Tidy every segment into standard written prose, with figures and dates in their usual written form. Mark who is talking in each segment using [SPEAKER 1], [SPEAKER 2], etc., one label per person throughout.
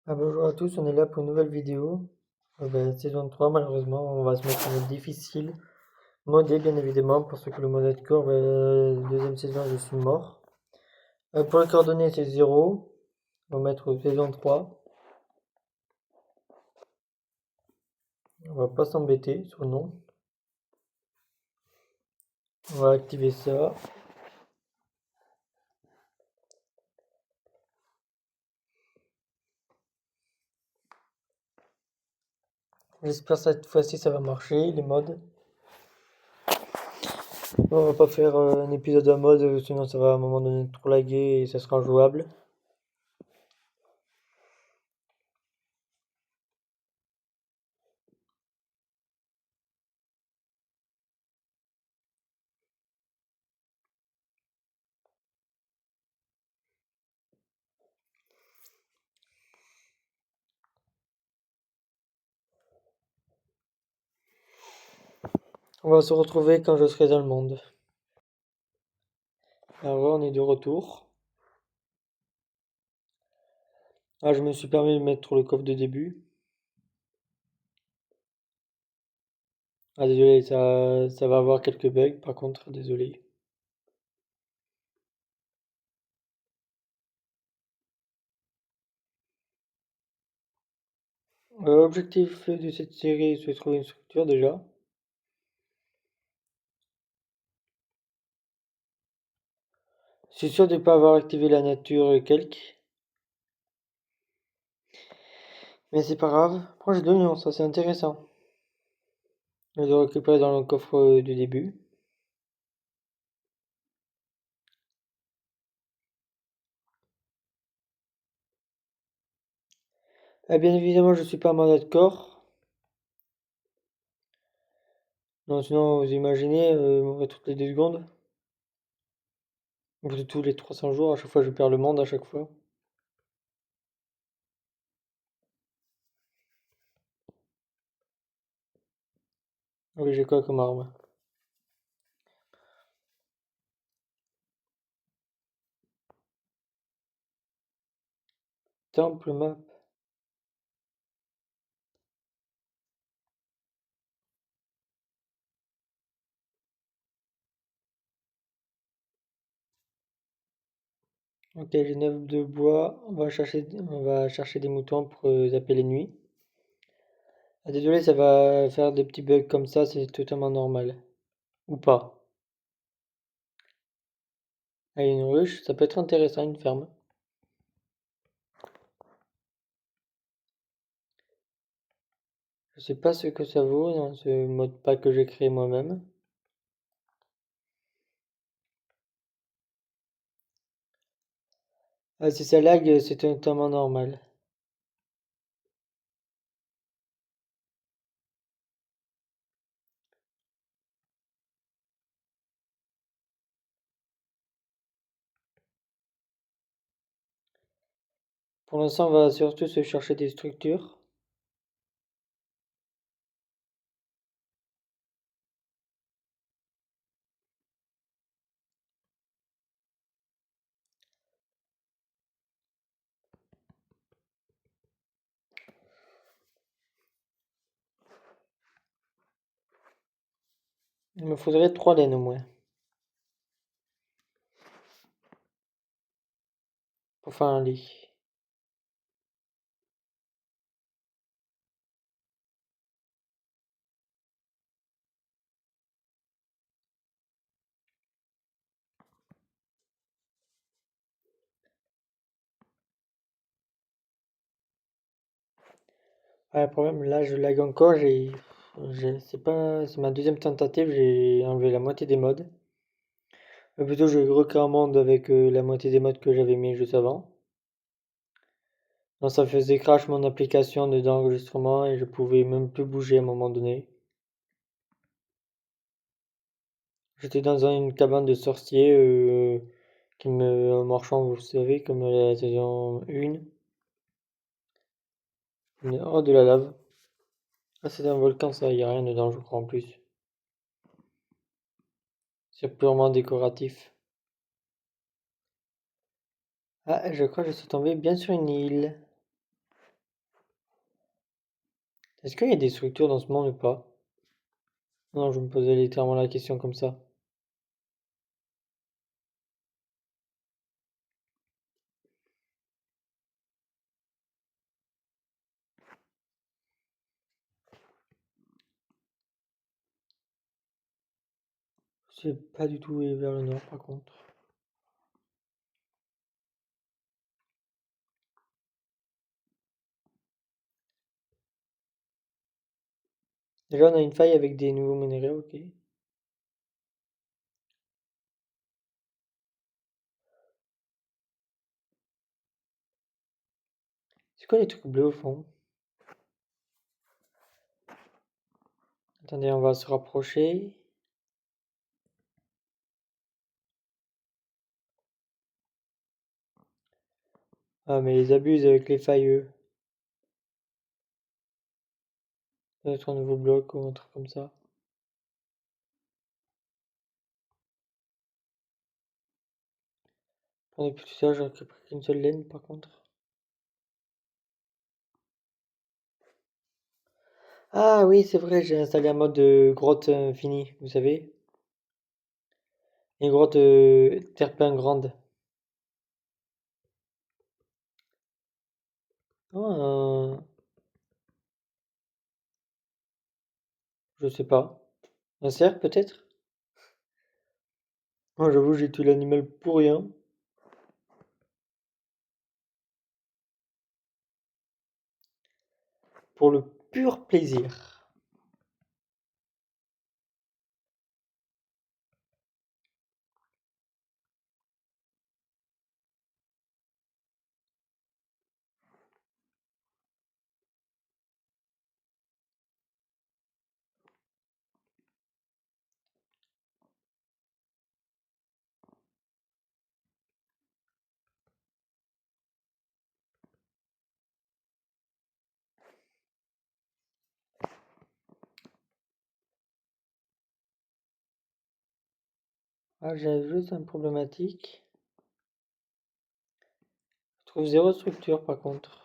[SPEAKER 1] Bonjour à tous, on est là pour une nouvelle vidéo. Saison 3, malheureusement, on va se mettre en mode difficile. Modé, bien évidemment, parce que le mode hardcore, deuxième saison, je suis mort. Pour les coordonnées, c'est 0. On va mettre saison 3. On va pas s'embêter sur le nom. On va activer ça. J'espère que cette fois-ci ça va marcher, les modes. On va pas faire un épisode à mode, sinon ça va à un moment donné trop laguer et ça sera jouable. On va se retrouver quand je serai dans le monde. Alors on est de retour. Ah, je me suis permis de mettre le coffre de début. Ah, désolé, ça va avoir quelques bugs, par contre, désolé. Objectif de cette série, c'est de trouver une structure déjà. C'est sûr de ne pas avoir activé la nature quelque. Mais c'est pas grave. Proche de l'oignon, ça c'est intéressant. Je vais le récupérer dans le coffre du début. Ah, bien évidemment, je suis pas en mode hardcore. Non, sinon, vous imaginez, mourir toutes les 2 secondes. Ou tous les 300 jours, à chaque fois je perds le monde, à chaque fois. Oui, j'ai quoi comme arme? Temple map. Ok, j'ai 9 de bois. On va chercher des moutons pour zapper les nuits. Ah, désolé, ça va faire des petits bugs comme ça, c'est totalement normal. Ou pas. Ah, il y a une ruche, ça peut être intéressant, une ferme. Je sais pas ce que ça vaut dans ce mode pack que j'ai créé moi-même. Ah, si ça lag, c'est totalement normal. Pour l'instant, on va surtout se chercher des structures. Il me faudrait 3 laines au moins pour faire un lit. Ah, le problème, là, je lag encore. C'est ma deuxième tentative. J'ai enlevé la moitié des mods. Plutôt, je recrée un monde avec la moitié des mods que j'avais mis juste avant. Non, ça faisait crash mon application d'enregistrement et je pouvais même plus bouger à un moment donné. J'étais dans une cabane de sorciers un marchand, vous savez, comme la saison 1. Oh, de la lave. Ah, c'est un volcan, ça, il n'y a rien dedans, je crois, en plus. C'est purement décoratif. Ah, je crois que je suis tombé bien sur une île. Est-ce qu'il y a des structures dans ce monde ou pas? Non, je me posais littéralement la question comme ça. C'est pas du tout vers le nord par contre. Déjà, on a une faille avec des nouveaux minerais, ok. C'est quoi les trucs bleus au fond? Attendez, on va se rapprocher. Ah, mais ils abusent avec les failles, eux. Ça doit être un nouveau bloc ou un truc comme ça. Depuis tout ça, j'aurais pris qu'une seule laine par contre. Ah oui, c'est vrai, j'ai installé un mode de grotte infinie, vous savez. Une grotte terre-plein grande. Ah, je sais pas. Un cerf peut-être? Moi j'avoue, j'ai tué l'animal pour rien. Pour le pur plaisir. Ah, j'ai juste un problématique. Je trouve zéro structure par contre.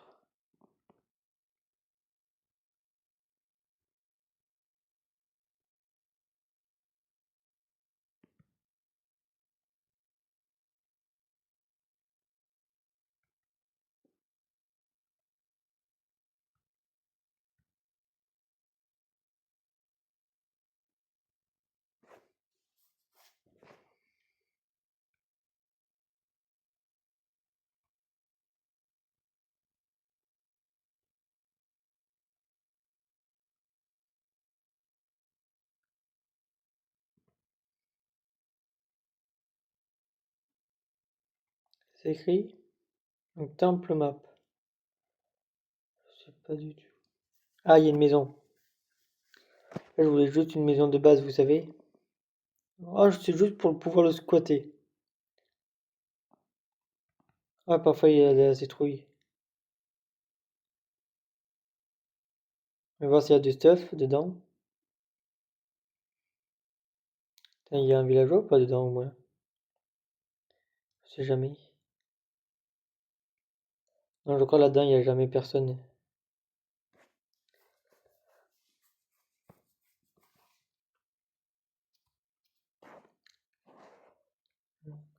[SPEAKER 1] C'est écrit? Donc temple map. Je sais pas du tout. Ah, il y a une maison. Là, je voulais juste une maison de base, vous savez. Ah, c'est juste pour pouvoir le squatter. Ah, parfois il y a de la citrouille. On va voir s'il y a du stuff dedans. Tiens, il y a un villageois ou pas dedans au moins? Je sais jamais. Non, je crois là-dedans, il n'y a jamais personne.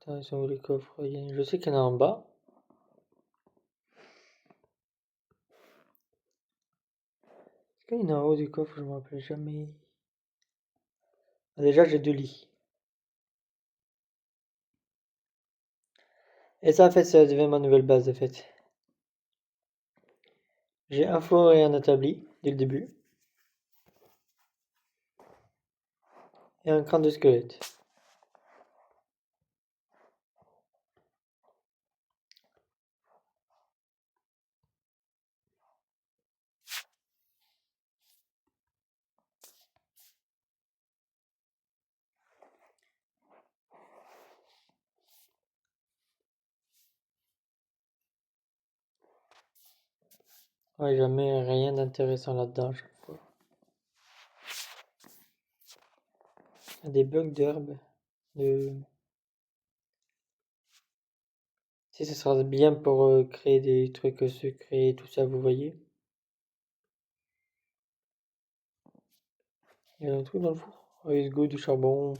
[SPEAKER 1] Attends, ils sont où les coffres? Je sais qu'il y en a en bas. Est-ce qu'il y en a en haut du coffre? Je me rappelle jamais. Ah, déjà, j'ai deux lits. Et ça, en fait, ça devient ma nouvelle base, en fait. J'ai un four et un établi, dès le début. Et un crâne de squelette. Ouais, jamais rien d'intéressant là-dedans, à chaque fois. Il y a des blocs d'herbe. De... Si, ce sera bien pour créer des trucs secrets et tout ça, vous voyez. Il y a un truc dans le four. Let's go, du charbon.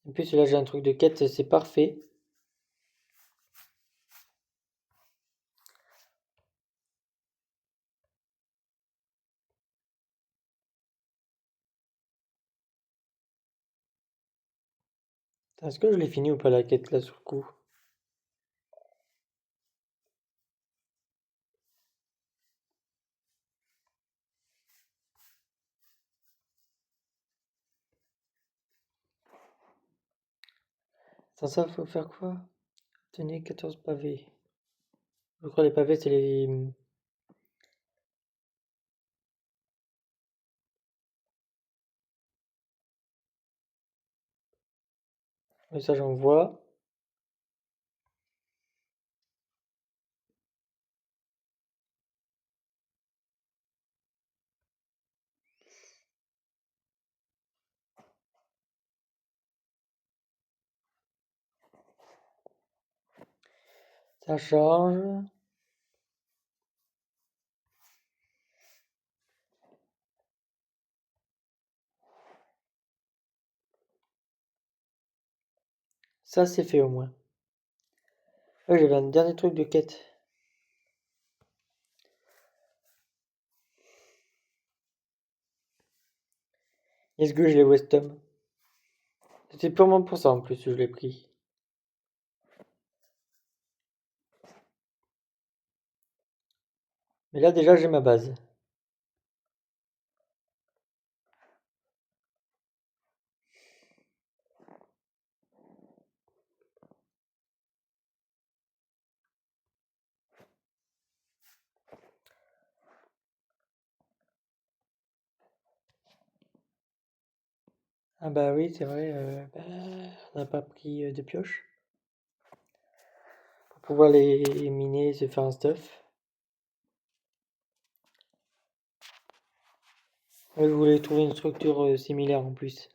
[SPEAKER 1] En plus, là, j'ai un truc de quête, c'est parfait. Est-ce que je l'ai fini ou pas la quête là sur le coup? Sans ça, faut faire quoi? Tenez 14 pavés. Je crois les pavés, c'est les. Oui, ça, j'en vois. Ça charge. Ça, c'est fait au moins. Ouais, j'avais un dernier truc de quête. Est-ce que je l'ai Westom? C'était purement pour ça en plus que je l'ai pris. Mais là, déjà, j'ai ma base. Ah bah oui, c'est vrai, on n'a pas pris de pioche pour pouvoir les miner et se faire un stuff. Ouais, je voulais trouver une structure similaire en plus.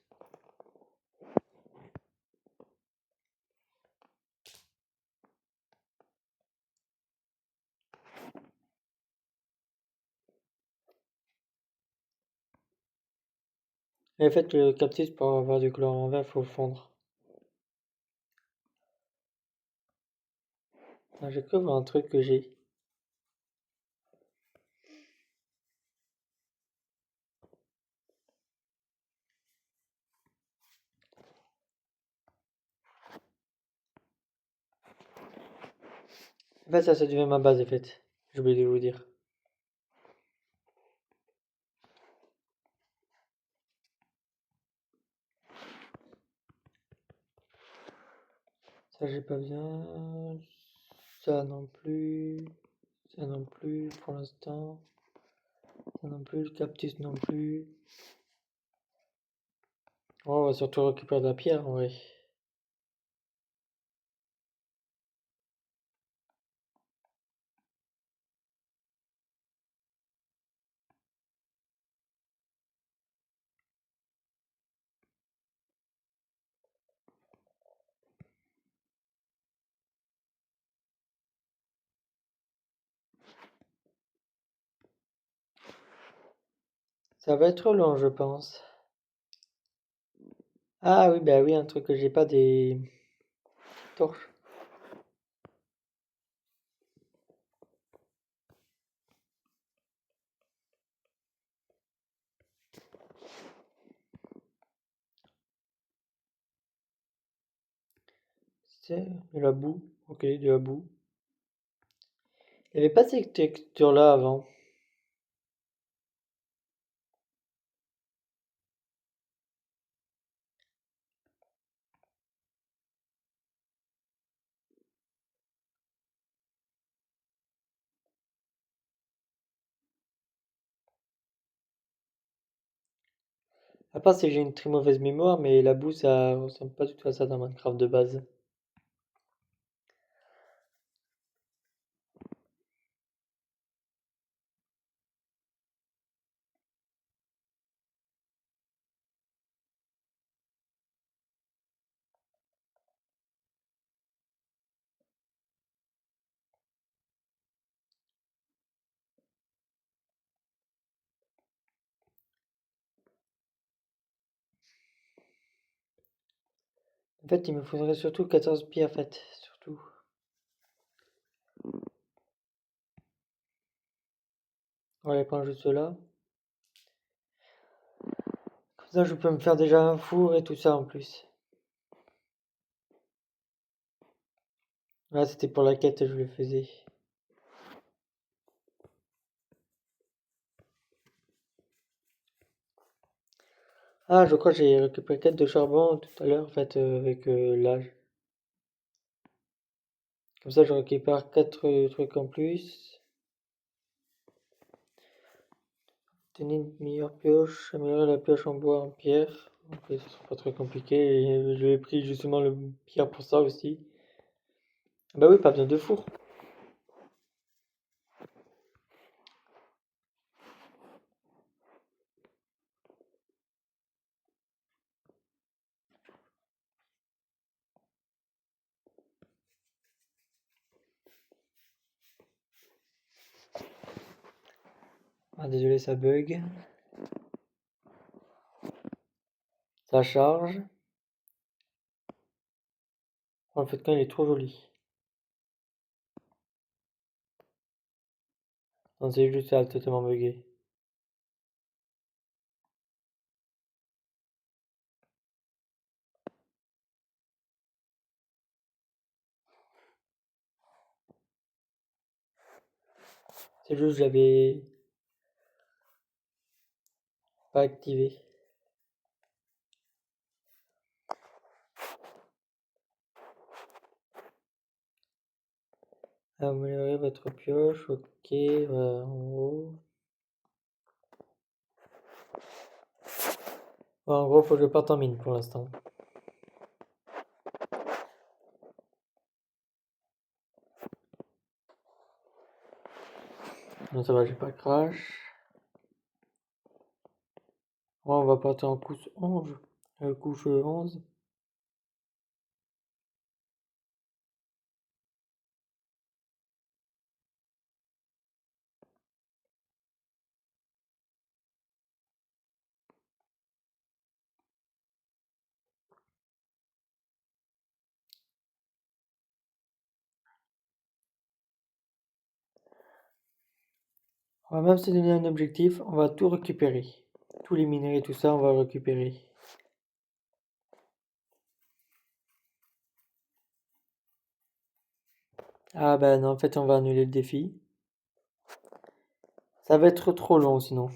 [SPEAKER 1] Et en fait, le cactus, pour avoir du couleur en vert, faut fondre. Ah, j'ai cru voir un truc que j'ai. En fait, ça devient ma base, en fait. J'ai oublié de vous dire. Ça, j'ai pas besoin. Ça non plus. Ça non plus, pour l'instant. Ça non plus, le cactus non plus. Oh, on va surtout récupérer de la pierre, en vrai. Ça va être long, je pense. Ah oui, bah oui, un truc que j'ai pas, des torches. C'est de la boue. Ok, de la boue. Il n'y avait pas cette texture-là avant. À part si j'ai une très mauvaise mémoire, mais la boue, ça ressemble pas du tout à ça dans Minecraft de base. En fait, il me faudrait surtout 14 pierres faites, surtout. On va les prendre juste là. Comme ça, je peux me faire déjà un four et tout ça en plus. Là, c'était pour la quête, je le faisais. Ah, je crois que j'ai récupéré 4 de charbon tout à l'heure, en fait, avec l'âge. Comme ça, je récupère 4 trucs en plus. Obtenir une meilleure pioche, améliorer la pioche en bois en pierre. Ok, ce sera pas très compliqué. Et je l'ai pris justement le pierre pour ça aussi. Bah oui, pas besoin de four. Ah, désolé, ça bug. Ça charge. En fait, quand il est trop joli. Non, c'est juste ça, totalement bugué. C'est juste, je l'avais pas activé. Améliorer votre pioche, ok, en gros. Ouais, en gros, faut que je parte en mine pour l'instant. Non, ça va, j'ai pas crash. Ouais, on va partir en couche 11. Couche 11. On va même se donner un objectif, on va tout récupérer. Tous les minerais, tout ça, on va récupérer. Ah ben non, en fait, on va annuler le défi. Ça va être trop long sinon.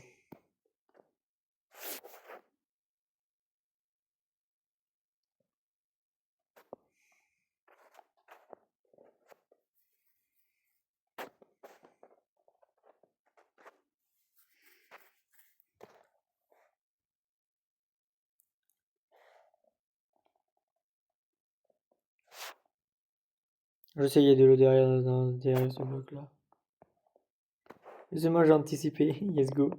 [SPEAKER 1] Je sais, il y a de l'eau derrière ce bloc-là. Excusez-moi, j'ai anticipé. Let's go.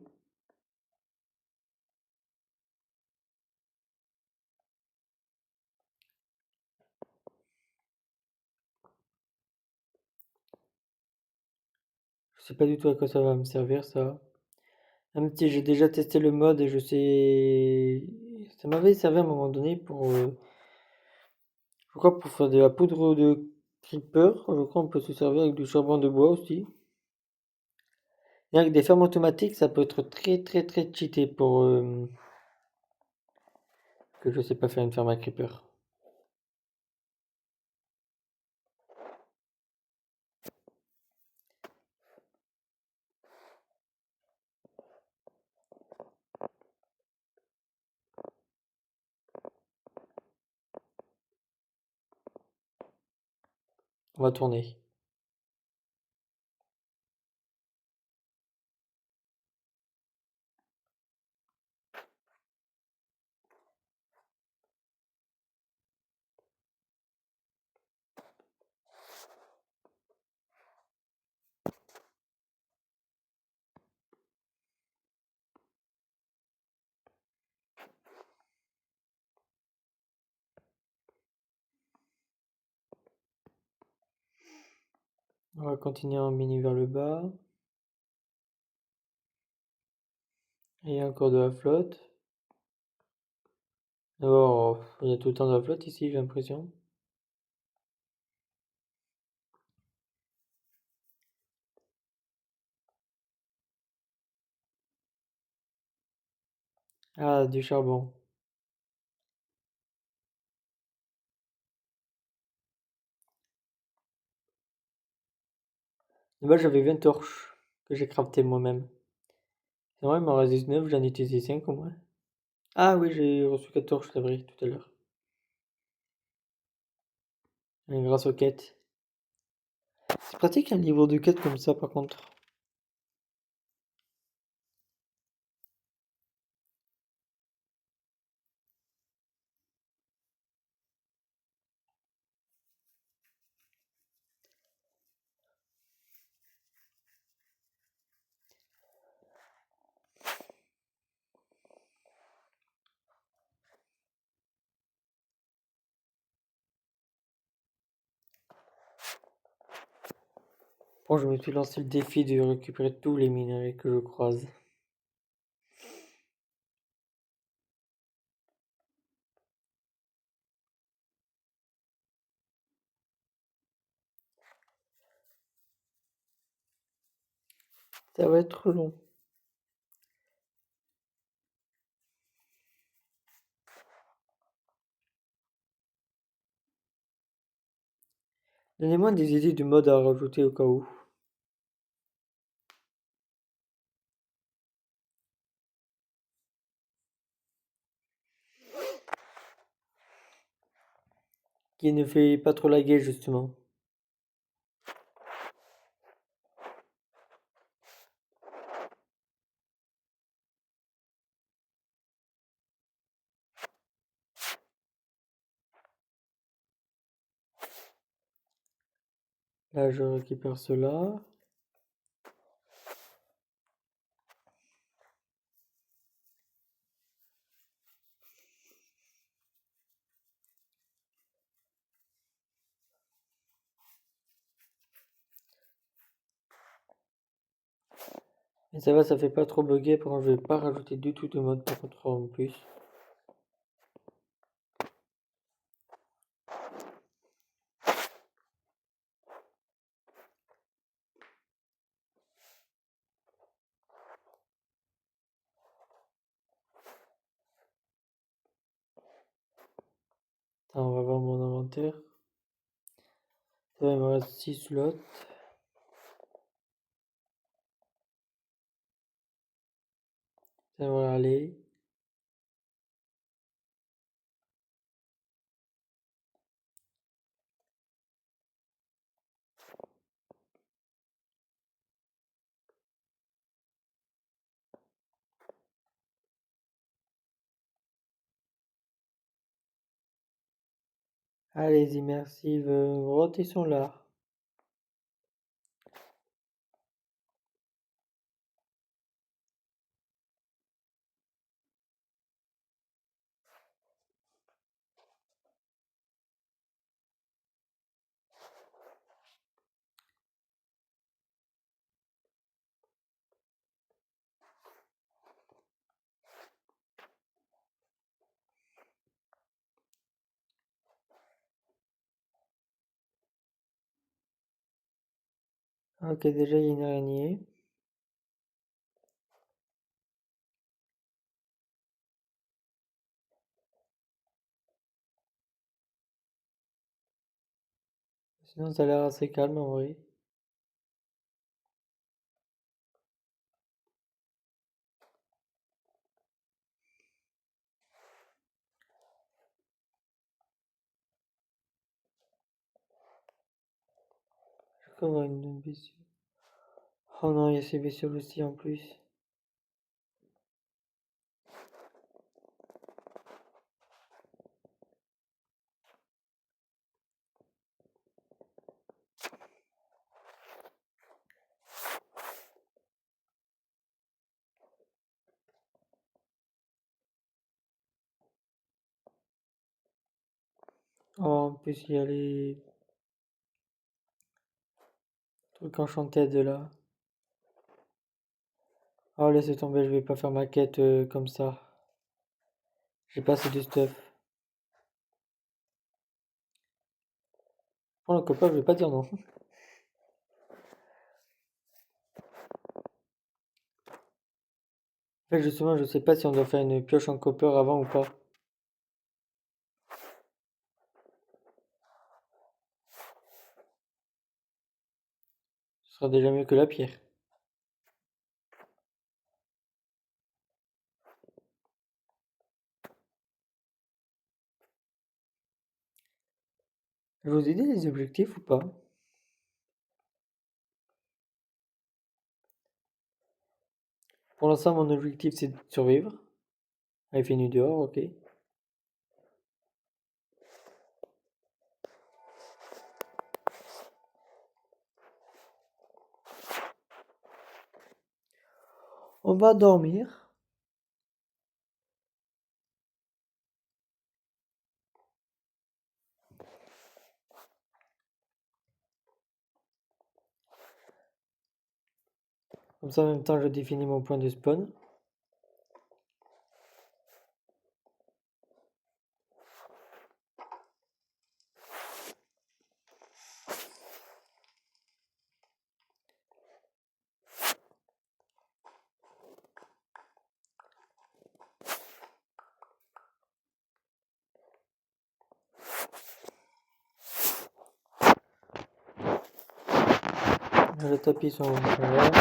[SPEAKER 1] Je sais pas du tout à quoi ça va me servir, ça. Même si j'ai déjà testé le mode et je sais... Ça m'avait servi à un moment donné pour... je crois pour faire de la poudre de creeper. Je crois qu'on peut se servir avec du charbon de bois aussi. Et avec des fermes automatiques, ça peut être très très très cheaté pour... que je sais pas faire une ferme à creeper. On va tourner. On va continuer en mini vers le bas. Et encore de la flotte. D'abord, il y a tout le temps de la flotte ici, j'ai l'impression. Ah, du charbon. Là-bas, j'avais 20 torches que j'ai craftées moi-même. C'est vrai, il m'en reste 19, j'en ai utilisé 5 au moins. Ah oui, j'ai reçu 4 torches, c'est vrai, tout à l'heure. Grâce aux quêtes. C'est pratique un livre de quêtes comme ça, par contre. Bon, je me suis lancé le défi de récupérer tous les minerais que je croise. Ça va être long. Donnez-moi des idées de modes à rajouter au cas où. Qui ne fait pas trop laguer, justement. Là, je récupère cela. Et ça va, ça fait pas trop bugger. Par contre, je vais pas rajouter du tout de mode par contre en plus. Attends, on va voir mon inventaire. Ça va, il me reste 6 slots. Ça va aller. Ah, les immersives grottes, ils sont là. Ok, déjà, il y a une araignée. Sinon, ça a l'air assez calme en vrai. Je crois avoir une bestiole. Oh non, il y a ces bestioles aussi en plus. Oh, en plus, il y a les trucs enchantés de là. Oh, laissez tomber, je vais pas faire ma quête comme ça. J'ai pas assez de stuff. Pour le copain, je vais pas dire non. En fait, justement, je sais pas si on doit faire une pioche en copper avant ou pas. Ce sera déjà mieux que la pierre. Je vous ai dit les objectifs ou pas? Pour l'instant, mon objectif c'est de survivre. Il fait nuit dehors, ok. On va dormir. Comme ça, en même temps, je définis mon point de spawn. Le tapis sur mon cheval.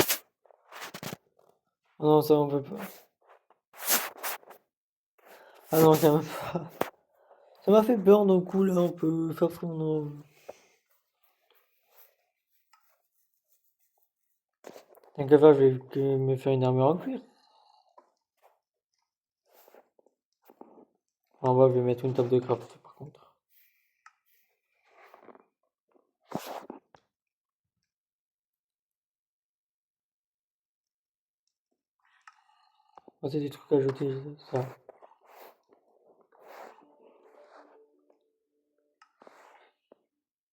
[SPEAKER 1] Oh non, ça on peut pas. Ah non, quand même pas. Ça m'a fait peur d'un coup là, on peut faire fondre. Tant qu'à faire, je vais me faire une armure en cuir. En bas, je vais mettre une table de craft par contre. Ah, c'est des trucs à ajouter, ça.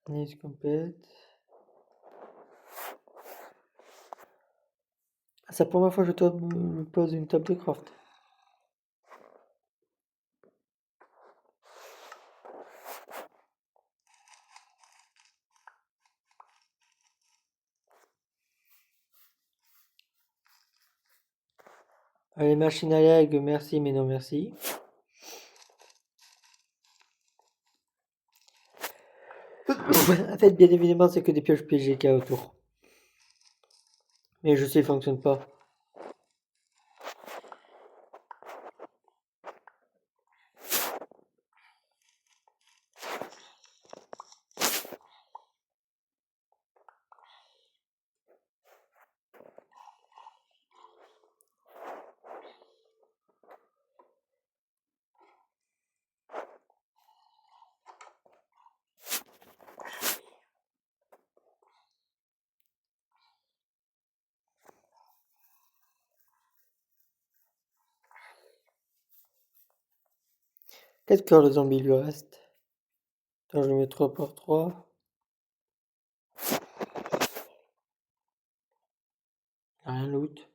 [SPEAKER 1] Nice complète. Ah, c'est la première fois que je me pose une table de craft. Allez, machine à lag, merci, mais non merci. En fait, bien évidemment, c'est que des pioches piégées qu'il y a autour. Mais je sais, il fonctionne pas. Quel cœur le zombie lui reste? Attends, je le mets 3 par 3. Rien loot.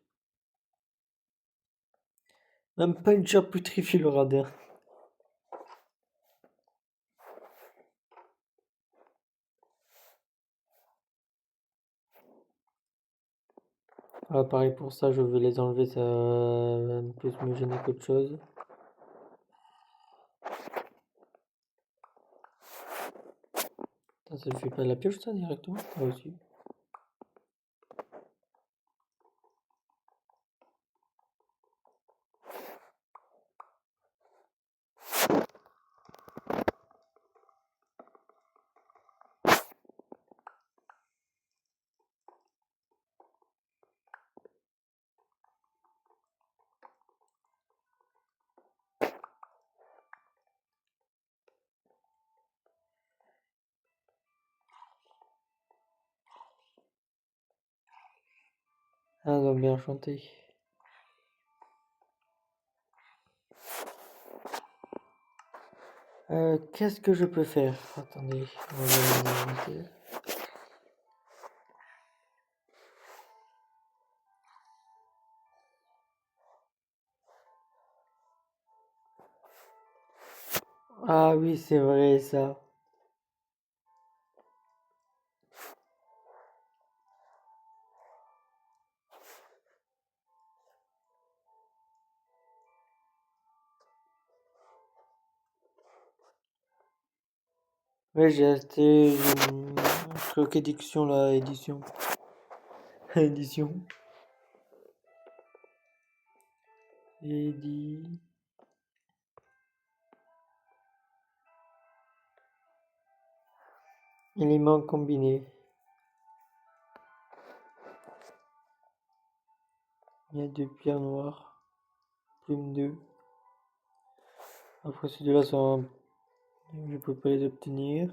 [SPEAKER 1] Même pas une chape putrifie le radin. Ah, pareil pour ça, je vais les enlever, ça va plus me gêner qu'autre chose. Attends, ça ne fait pas de la pioche ça directement? Ah aussi. Ah, donc bien chanté. Qu'est-ce que je peux faire? Attendez, on va regarder. Ah oui, c'est vrai ça. Ouais, j'ai acheté une truc édition là, édition. Édition. Éléments combinés. Il y a 2 pierres noires. Plume 2. Après ces deux-là sont... Je peux pas les obtenir.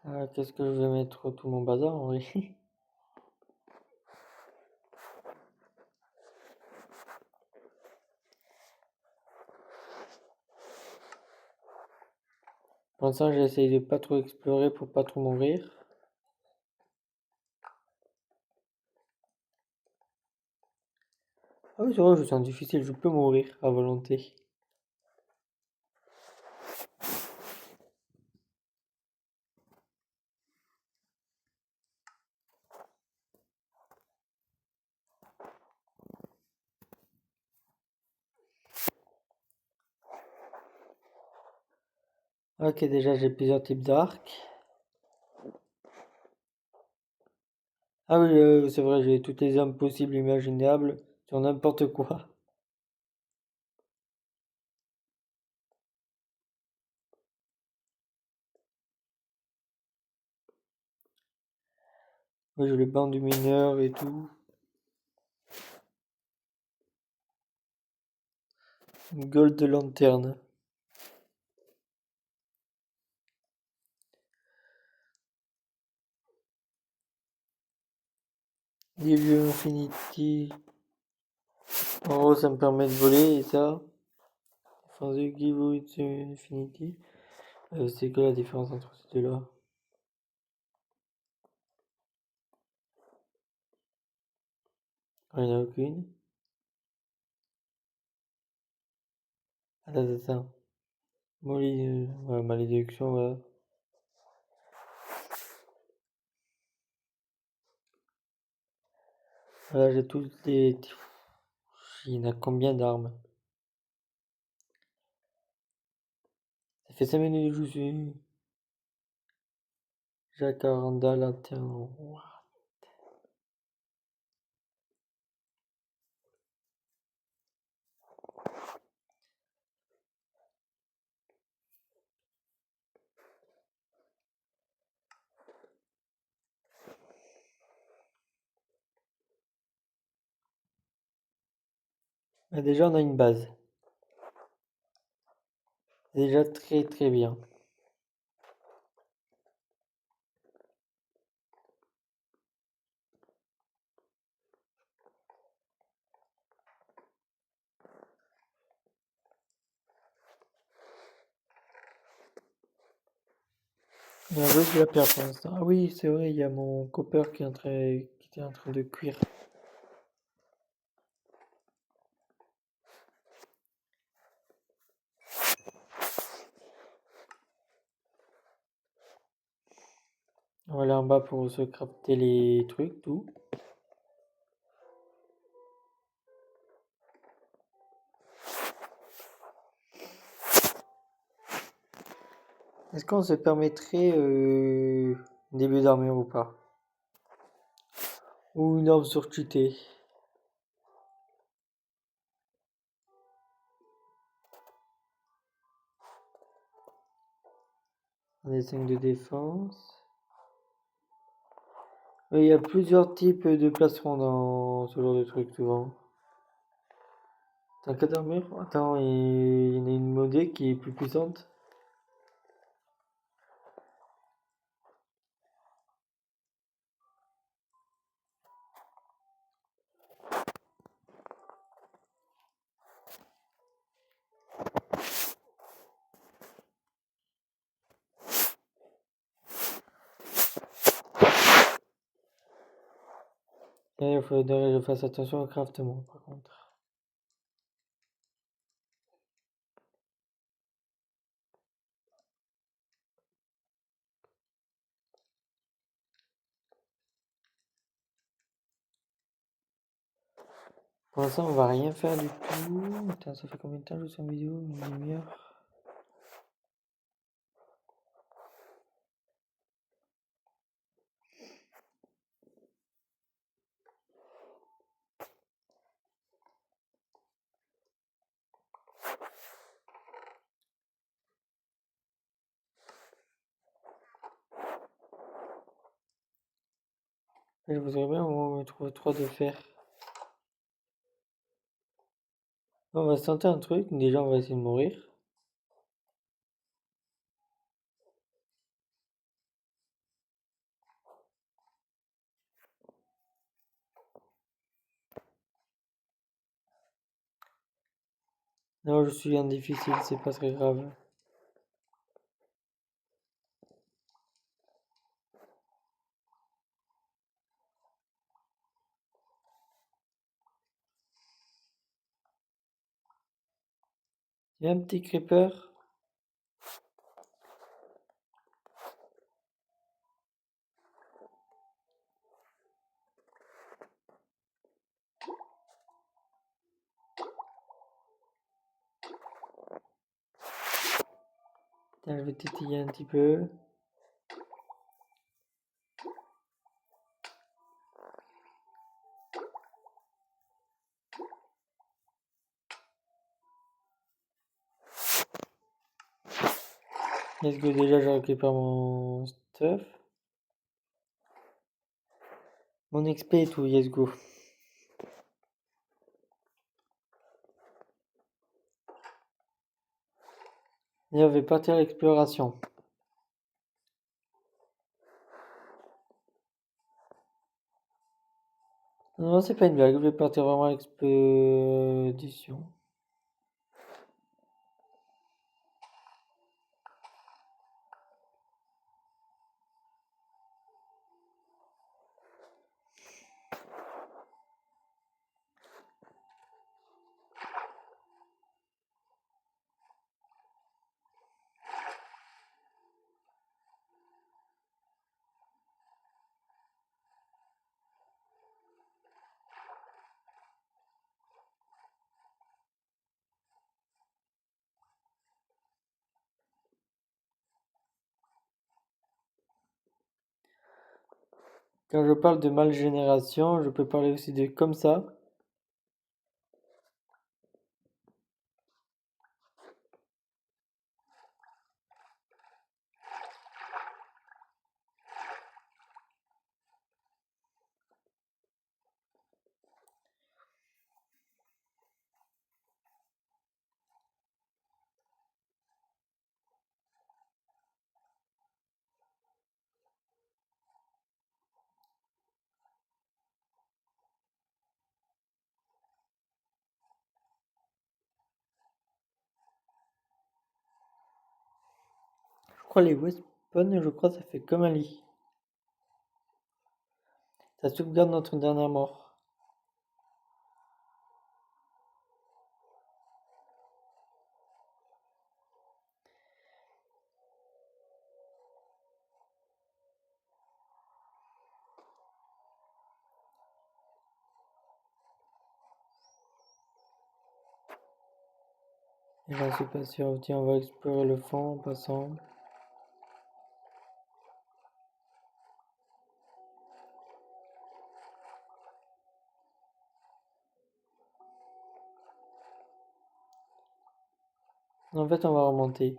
[SPEAKER 1] Ah, qu'est-ce que je vais mettre tout mon bazar en vrai? Pour l'instant, j'essaye de pas trop explorer pour pas trop mourir. Ah oui, c'est vrai, je sens difficile, je peux mourir à volonté. Ok, déjà j'ai plusieurs types d'arcs. Ah oui, c'est vrai, j'ai toutes les armes possibles, imaginables, sur n'importe quoi. Oui, j'ai le banc du mineur et tout. Une gold de lanterne. Début Infinity. En gros, ça me permet de voler et ça. Enfin, The Give Infinity. C'est quoi la différence entre ces deux-là? Il n'y en a aucune. Attends, attends. Ouais, malédiction, ouais. Voilà, j'ai toutes les... Il y en a combien d'armes? Ça fait 5 minutes que je suis... Jacaranda, lanterne. Mais déjà, on a une base. Déjà très très bien. On a juste de la pierre pour l'instant. Ah oui, c'est vrai, il y a mon copper qui était en train de cuire. On va aller en bas pour se crafter les trucs, tout. Est-ce qu'on se permettrait un début d'armure ou pas? Ou une arme surcheatée? On est 5 de défense. Il y a plusieurs types de placements dans ce genre de truc souvent. T'as 4 d'armure? Attends, il y en a une modée qui est plus puissante. Et il faudrait que je fasse attention au craftement par contre. Pour l'instant, on va rien faire du tout. Putain, ça fait combien de temps que je joue en vidéo? Une demi-heure. Je voudrais bien on me trouve 3 de fer. On va se tenter un truc. Déjà, on va essayer de mourir. Non, je suis en difficile, c'est pas très grave. Il y a un petit creeper. Tiens, je vais tétiller un petit peu. Let's go, déjà, je récupère mon stuff. Mon XP et tout, let's go. Et on va partir à l'exploration. Non, c'est pas une blague, je vais partir vraiment à l'expédition. Quand je parle de malgénération, je peux parler aussi de comme ça. Je crois les weapons, je crois ça fait comme un lit. Ça sauvegarde notre dernière mort. Et j'en suis pas sûr. Tiens, on va explorer le fond en passant. En fait, on va remonter.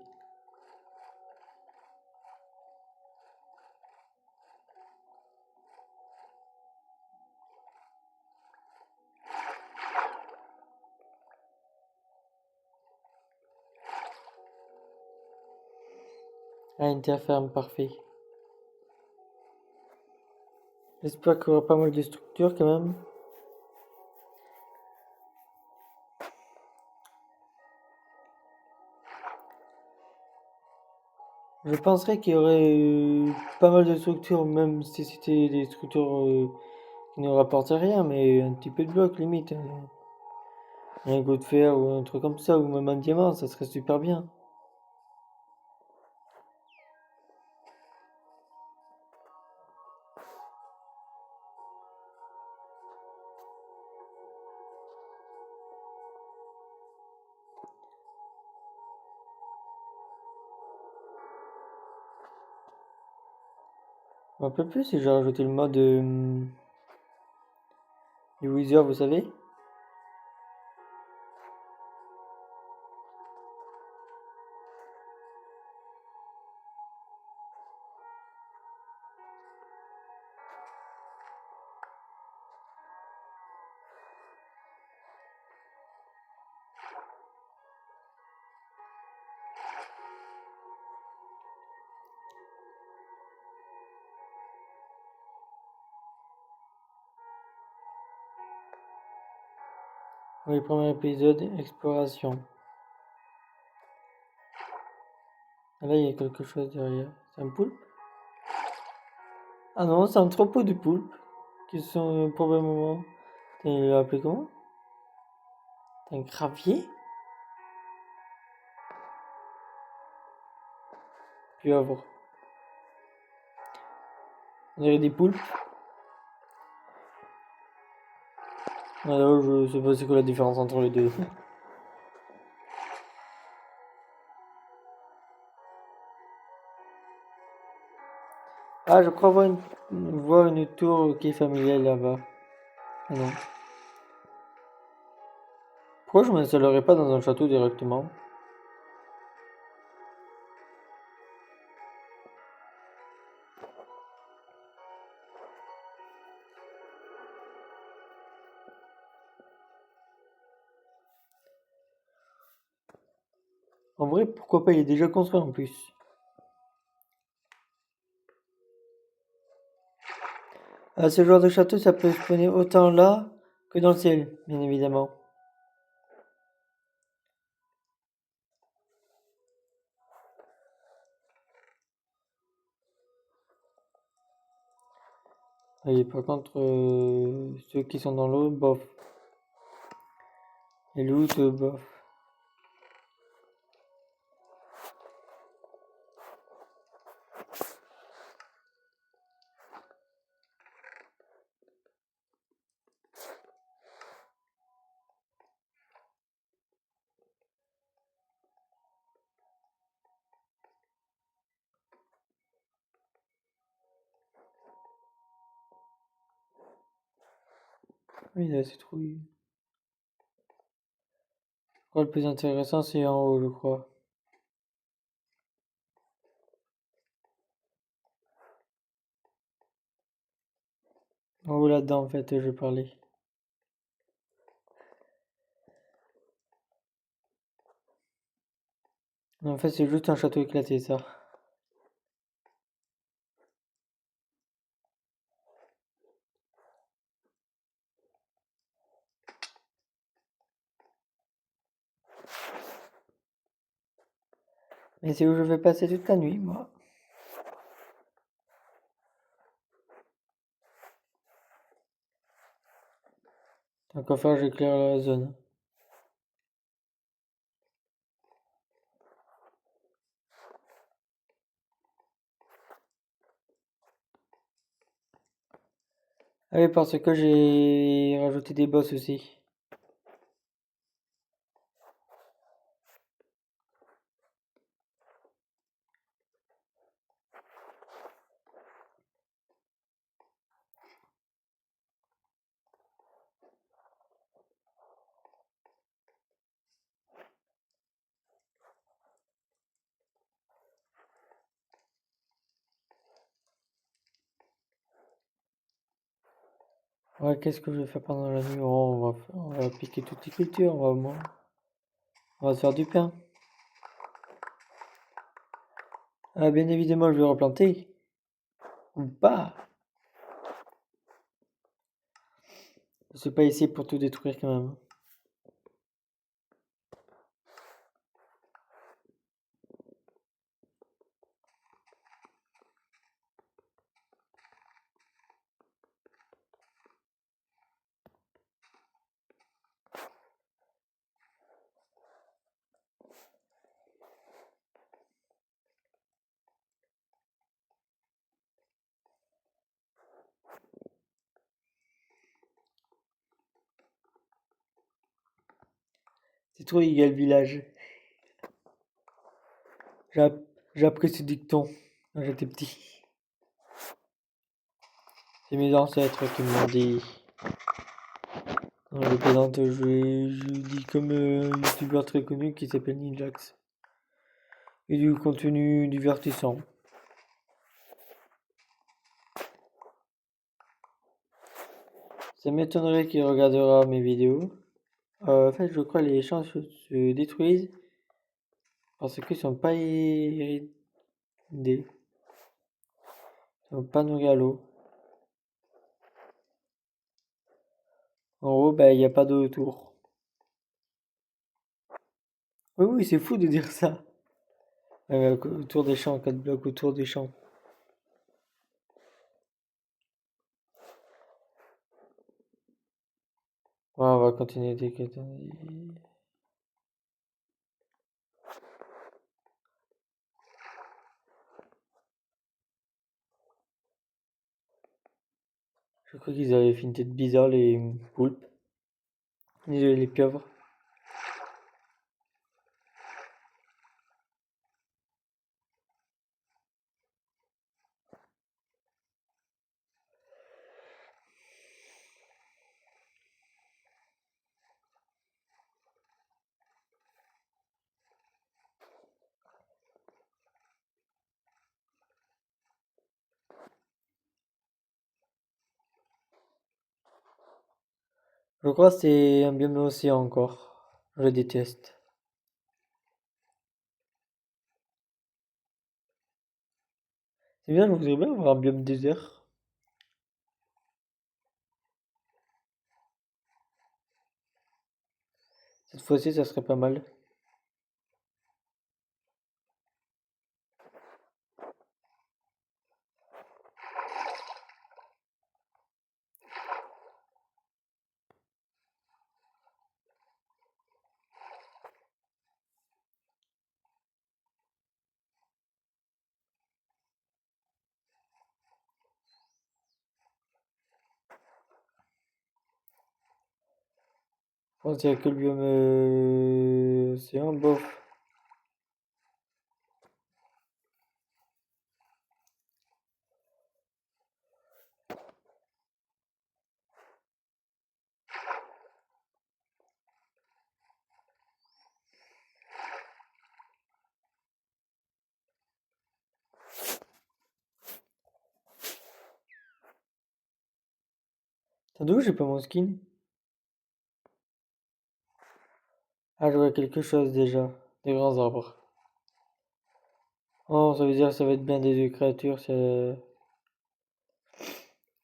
[SPEAKER 1] Ah, une terre ferme, parfait. J'espère qu'il y aura pas mal de structures quand même. Je penserais qu'il y aurait pas mal de structures, même si c'était des structures qui ne rapportent rien, mais un petit peu de blocs limite. Un lingot de fer ou un truc comme ça, ou même un diamant, ça serait super bien. me rappelle plus si j'ai rajouté le mode du Wither, vous savez? Oui, premier épisode, exploration. Ah, là, il y a quelque chose derrière. C'est un poulpe? Ah non, c'est un troupeau de poulpes qui sont probablement. Il l'a appelé comment? C'est un gravier? Puis à voir. On dirait des poulpes. Alors, je sais pas c'est quoi la différence entre les deux. Ah, je crois voir une tour qui est familiale là-bas. Ah non. Pourquoi je m'installerais pas dans un château directement? En vrai, pourquoi pas, il est déjà construit en plus. Ah, ce genre de château, ça peut spawner autant là que dans le ciel, bien évidemment. Et par contre, ceux qui sont dans l'eau, bof. Les loot, bof. Oui, là, c'est trop. Je crois le plus intéressant, c'est en haut, je crois. En haut, là-dedans, en fait, je parlais. En fait, c'est juste un château éclaté, ça. Mais c'est où je vais passer toute la nuit, moi. Tant qu'à faire, j'éclaire la zone. Ah oui, parce que j'ai rajouté des boss aussi. Ouais, qu'est-ce que je vais faire pendant la nuit? Oh, on va piquer toutes les cultures, on va se faire du pain. Ah, bien évidemment, je vais replanter. Ou pas. Je suis pas ici pour tout détruire quand même. C'est trop égal le village. J'ai j'ai appris ce dicton quand j'étais petit. C'est mes ancêtres qui m'ont dit. Non, je plaisante, je dis comme un youtubeur très connu qui s'appelle Ninjax. Et du contenu divertissant. Ça m'étonnerait qu'il regardera mes vidéos. En fait, je crois que les champs se détruisent parce qu'ils sont pas irridés. Ils sont pas nourris à l'eau. En haut, il n'y a pas d'eau autour. Oui, oui, c'est fou de dire ça. Autour des champs, 4 blocs autour des champs. Ouais, on va continuer dès que Je crois qu'ils avaient fait une tête bizarre, les poulpes. Les pieuvres. Je crois que c'est un biome océan encore. Je déteste. C'est bien, je voudrais bien avoir un biome désert. Cette fois-ci, ça serait pas mal. Je pense qu'il y a que le biome océan, bof. T'as d'où j'ai pas mon skin? Ah, je vois quelque chose déjà. Des grands arbres. Oh, ça veut dire que ça va être bien des deux créatures.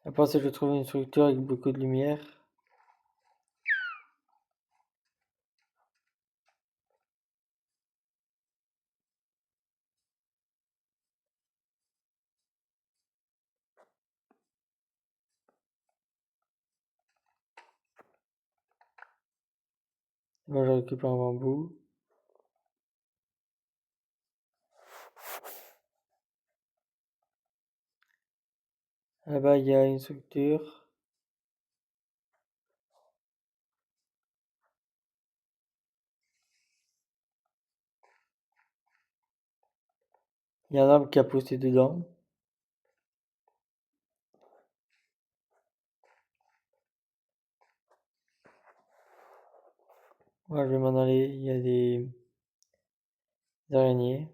[SPEAKER 1] Après ça, je trouve une structure avec beaucoup de lumière. Moi, je récupère un bambou. Là-bas, il y a une structure. Il y a un arbre qui a poussé dedans. Moi, je vais m'en aller. Il y a des araignées.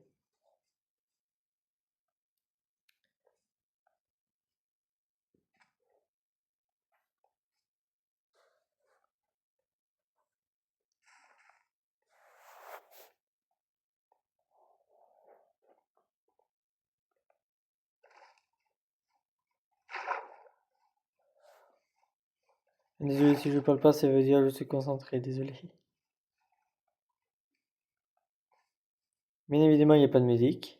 [SPEAKER 1] Désolé si je parle pas, ça veut dire que je suis concentré. Désolé. Bien évidemment, il n'y a pas de musique.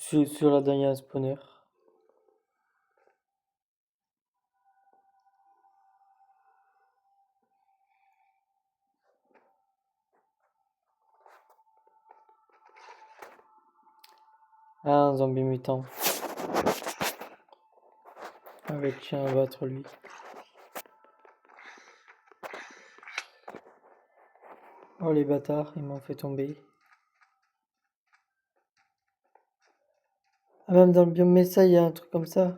[SPEAKER 1] Sur la dernière spawner. Ah, un zombie mutant. Avec chien à battre lui. Oh les bâtards, ils m'ont fait tomber. Ah, même dans le biome Mesa, il y a un truc comme ça.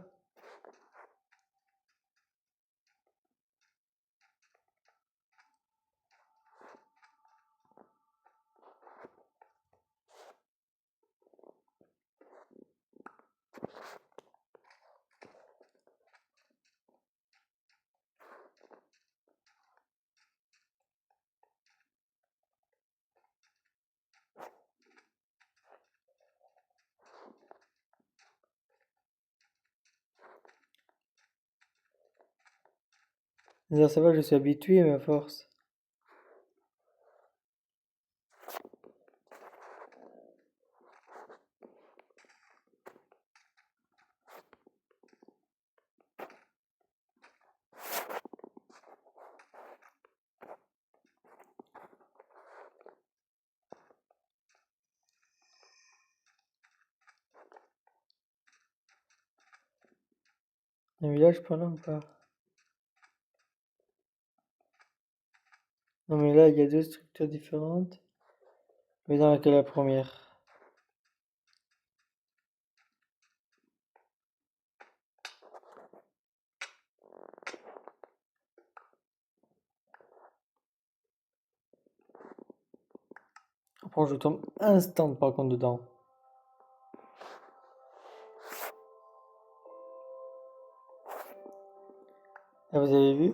[SPEAKER 1] D'ailleurs, ça va, je suis habitué, mais à force. Un village par là ou pas? Non, mais là, il y a deux structures différentes. Mais dans laquelle la première? Après, je tombe instant par contre dedans. Ah, vous avez vu?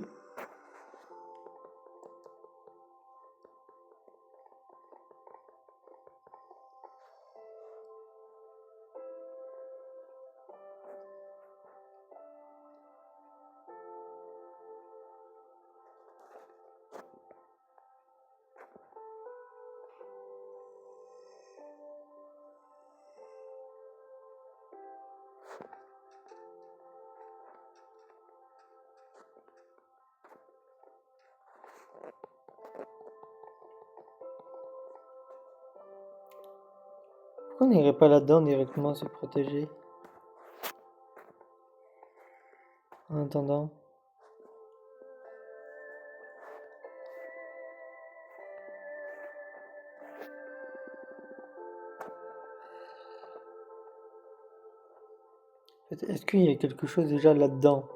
[SPEAKER 1] Pourquoi on n'irait pas là-dedans directement se protéger? En attendant. Est-ce qu'il y a quelque chose déjà là-dedans?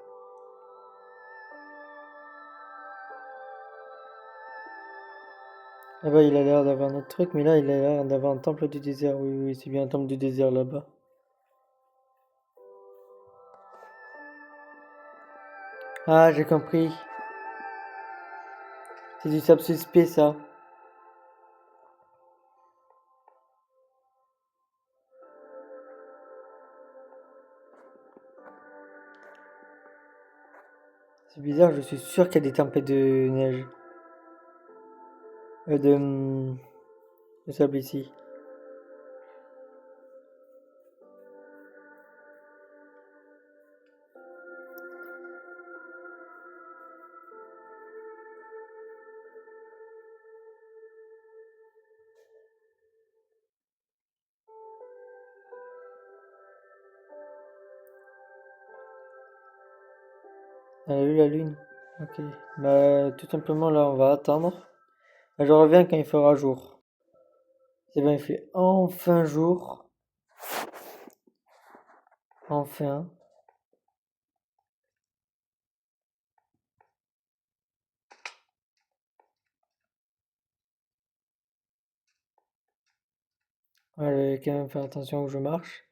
[SPEAKER 1] Là-bas, il a l'air d'avoir un autre truc, mais là, il a l'air d'avoir un temple du désert. Oui, oui, c'est bien un temple du désert là-bas. Ah, j'ai compris. C'est du sable suspect, ça. C'est bizarre, je suis sûr qu'il y a des tempêtes de neige. De sable ici. On a vu la lune? Ok. Bah, tout simplement, là, on va attendre. Bah, je reviens quand il fera jour. C'est bon, il fait enfin jour. Enfin. Ouais, je vais quand même faire attention où je marche.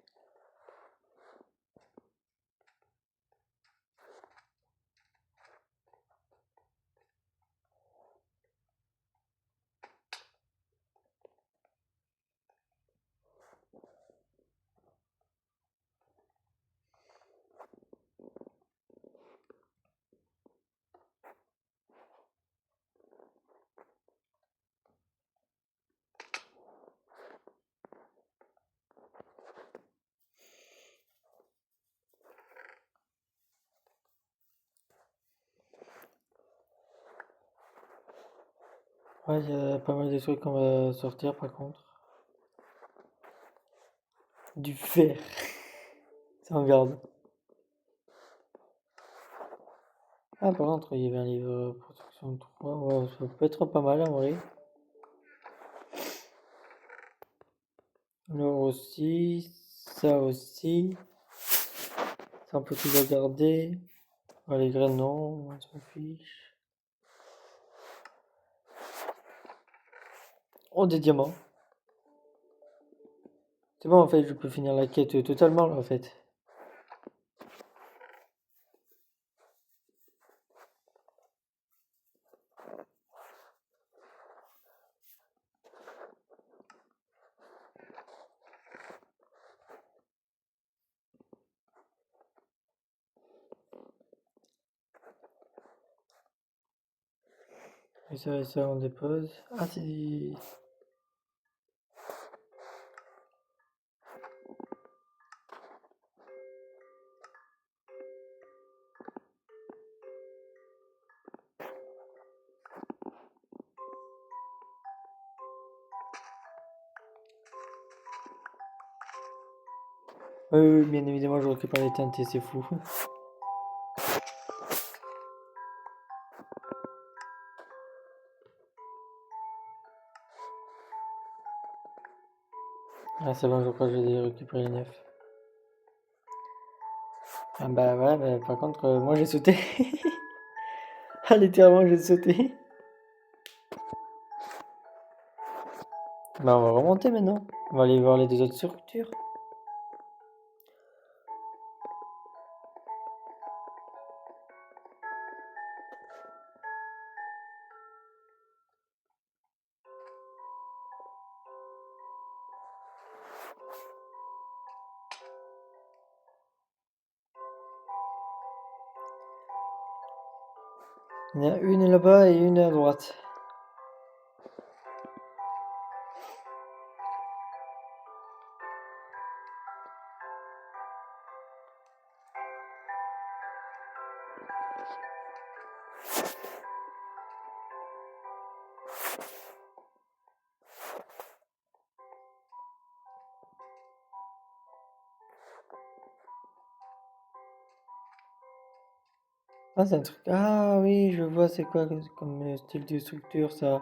[SPEAKER 1] Ouais, il y a pas mal de trucs qu'on va sortir par contre. Du fer, ça en garde. Ah, par contre, il y avait un livre protection 3. Ouais, ça peut être pas mal en vrai. L'or aussi, ça aussi. Ça, on peut tout regarder. Ah, les graines, non, on s'en fiche. Oh, des diamants. C'est bon, en fait, je peux finir la quête totalement, là, en fait. Et ça, on dépose. Ah, c'est... Oui, oui, bien évidemment, je récupère les teintes, c'est fou. Ah, c'est bon, je crois que j'ai récupéré les 9. Ah bah voilà, bah, par contre, moi j'ai sauté. Ah, littéralement, j'ai sauté. Bah, on va remonter maintenant. On va aller voir les deux autres structures. Il y en a une là-bas et une à droite. Ah, c'est un truc. Ah oui, je vois, c'est quoi comme style de structure ça.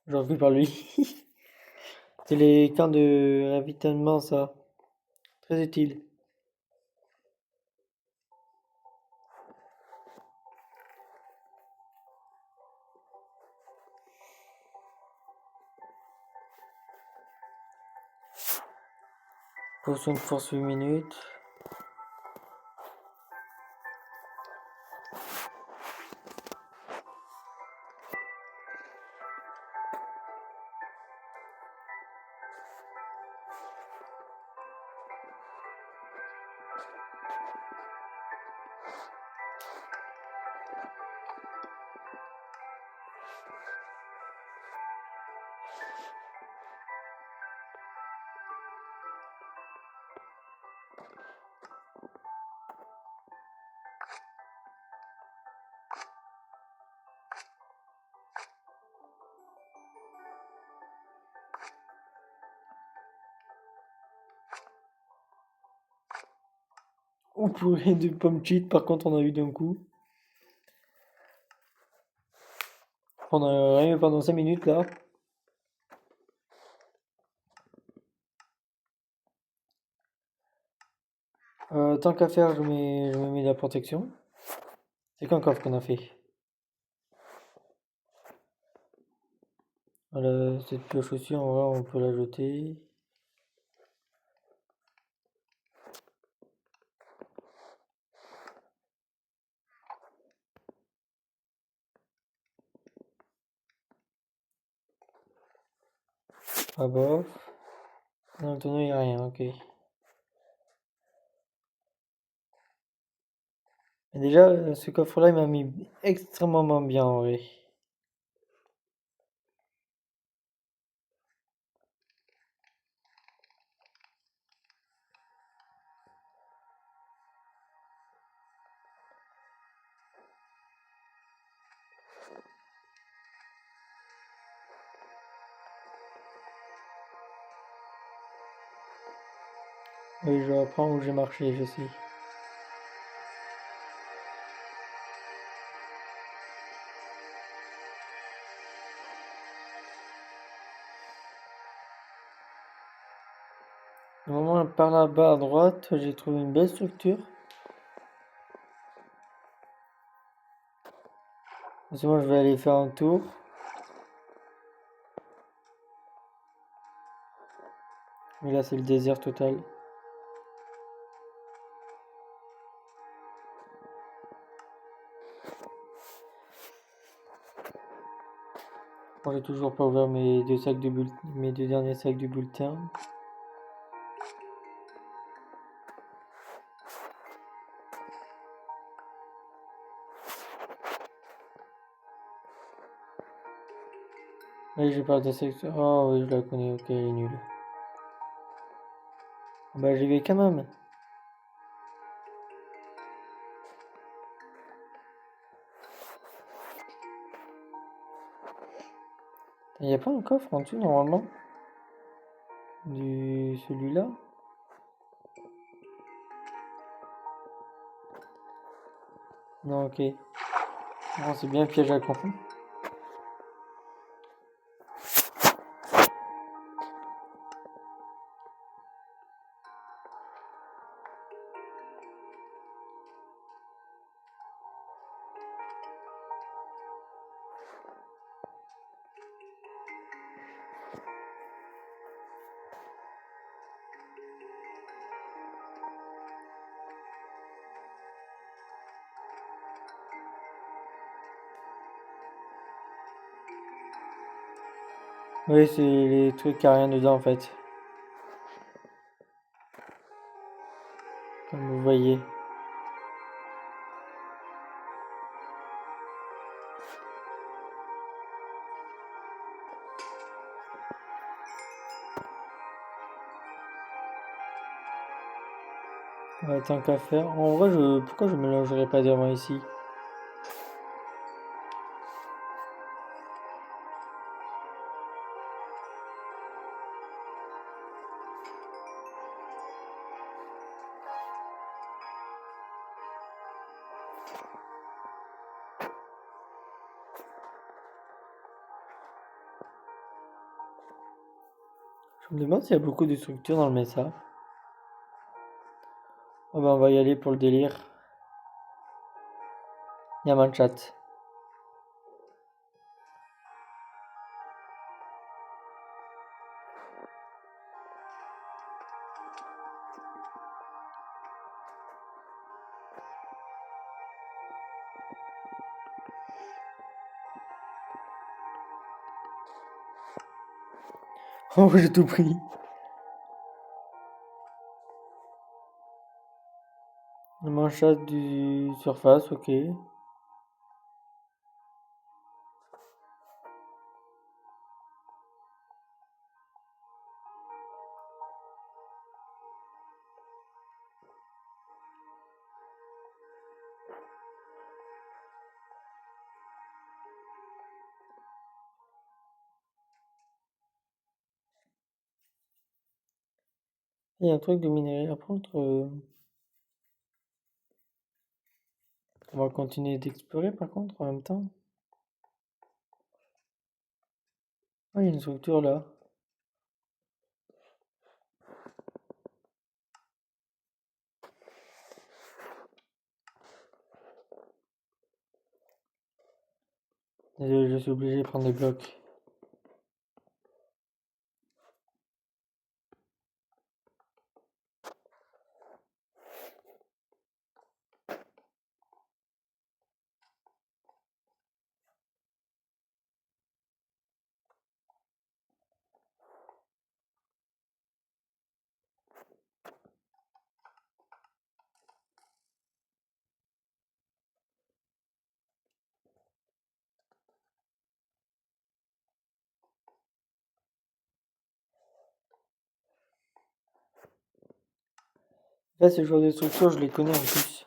[SPEAKER 1] Je récupère lui. C'est les camps de ravitaillement, ça. Très utile. Potion de force 8 minutes. Oh purée de pommes cheat, par contre, on a eu d'un coup. On a rien eu pendant 5 minutes là. Tant qu'à faire, je me mets de la protection. C'est qu'un coffre qu'on a fait. Voilà, cette pioche aussi, en vrai, on peut la jeter. Ah bof. Dans le tonneau, il n'y a rien, ok. Et déjà, ce coffre-là, il m'a mis extrêmement bien en vrai. Oui, je reprends où j'ai marché, je sais. Normalement, par là-bas à droite, j'ai trouvé une belle structure. C'est bon, je vais aller faire un tour. Mais là, c'est le désert total. Bon, j'ai toujours pas ouvert mes mes deux derniers sacs de bulletin. Oui, je parle de section. Oh oui, je la connais, ok, elle est nulle. Bah, j'y vais quand même. Il n'y a pas un coffre en dessous normalement du celui-là? Non, ok. Non, c'est bien piège à con. Oui, c'est les trucs qui a rien dedans en fait. Comme vous voyez. Ouais, tant qu'à faire. En vrai, pourquoi je mélangerais pas diamant ici? Je me demande s'il y a beaucoup de structures dans le Mesa. Oh bah on va y aller pour le délire. Yaman chat. Oh, j'ai tout pris. Yaman chat du surface, ok. Il y a un truc de minerai. Par contre, on va continuer d'explorer par contre en même temps. Ah, il y a une structure là. Désolé, je suis obligé de prendre des blocs. Là, ce genre de structure, je les connais en plus.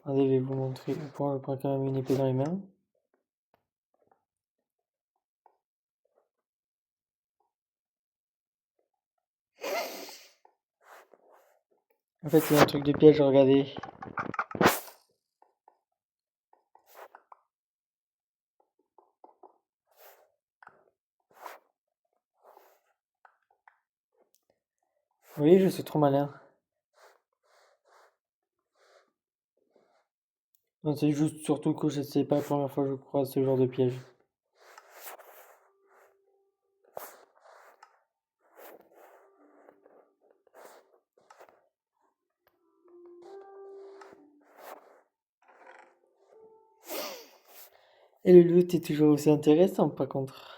[SPEAKER 1] Allez, je vais vous montrer. Je prends quand même une épée dans les mains. En fait, c'est un truc de piège, regardez. Oui, je suis trop malin. Non, c'est juste surtout que je sais pas la première fois que je croise ce genre de piège. Et le loot est toujours aussi intéressant, par contre.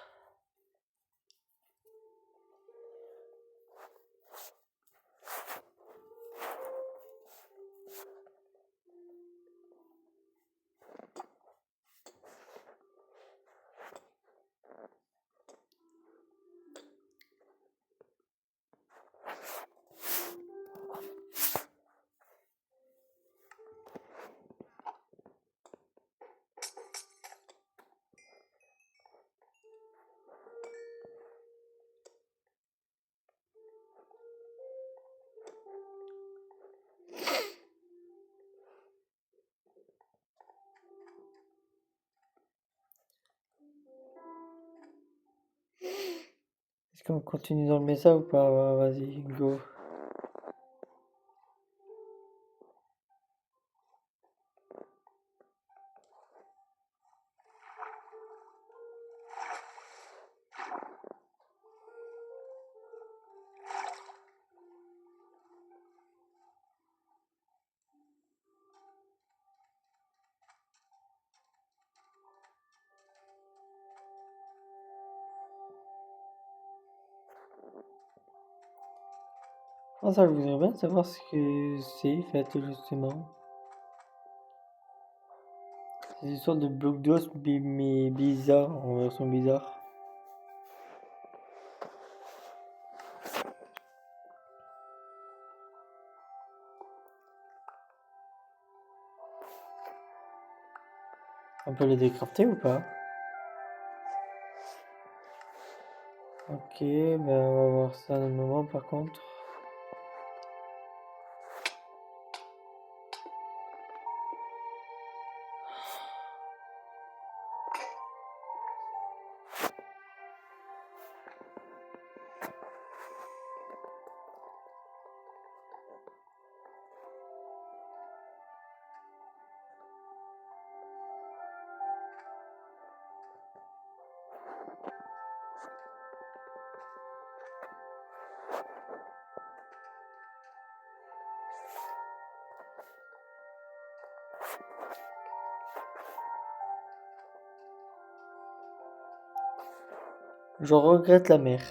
[SPEAKER 1] Est-ce qu'on continue dans le message ou pas? Vas-y, go. Ah, ça, je voudrais bien savoir ce que c'est, fait, justement. C'est une sorte de bloc d'os, mais bizarre, en version bizarre. On peut les décrafter ou pas? Ok, ben on va voir ça dans le moment par contre. Je regrette la mer.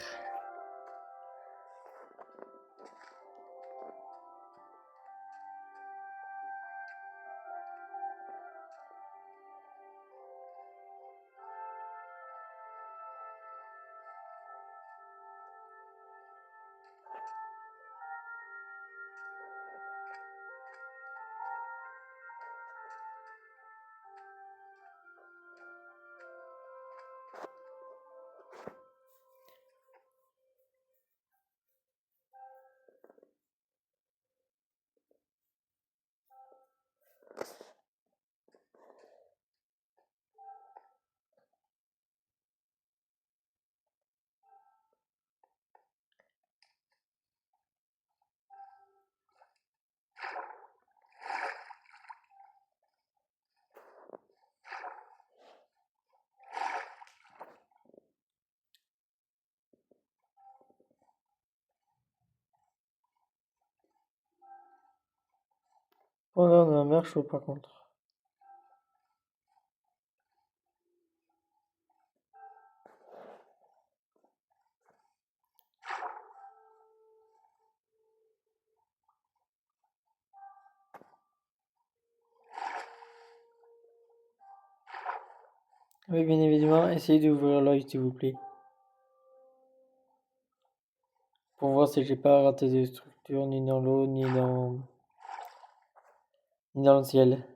[SPEAKER 1] Oh là, on a la mer chaud par contre. Oui, bien évidemment, essayez d'ouvrir l'œil s'il vous plaît. Pour voir si j'ai pas raté des structures ni dans l'eau ni dans le ciel.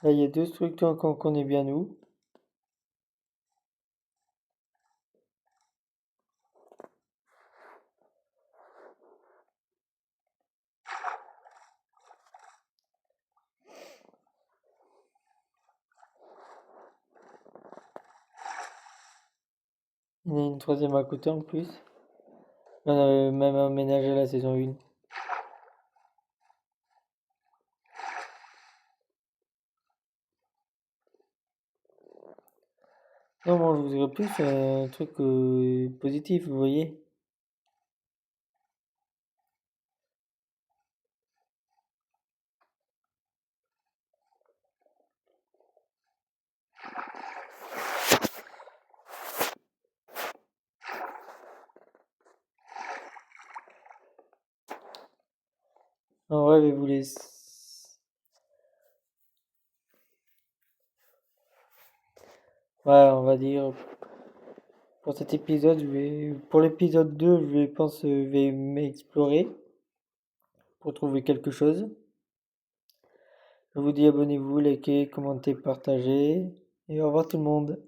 [SPEAKER 1] Là, il y a deux structures qu'on connaît bien, nous. Il y en a une troisième à côté en plus. On avait même aménagé la saison 1. Non, moi je voudrais plus un truc positif, vous voyez. En vrai, je vous laisse. Ouais, on va dire. Pour cet épisode, pour l'épisode 2, je vais m'explorer pour trouver quelque chose. Je vous dis abonnez-vous, likez, commentez, partagez. Et au revoir tout le monde.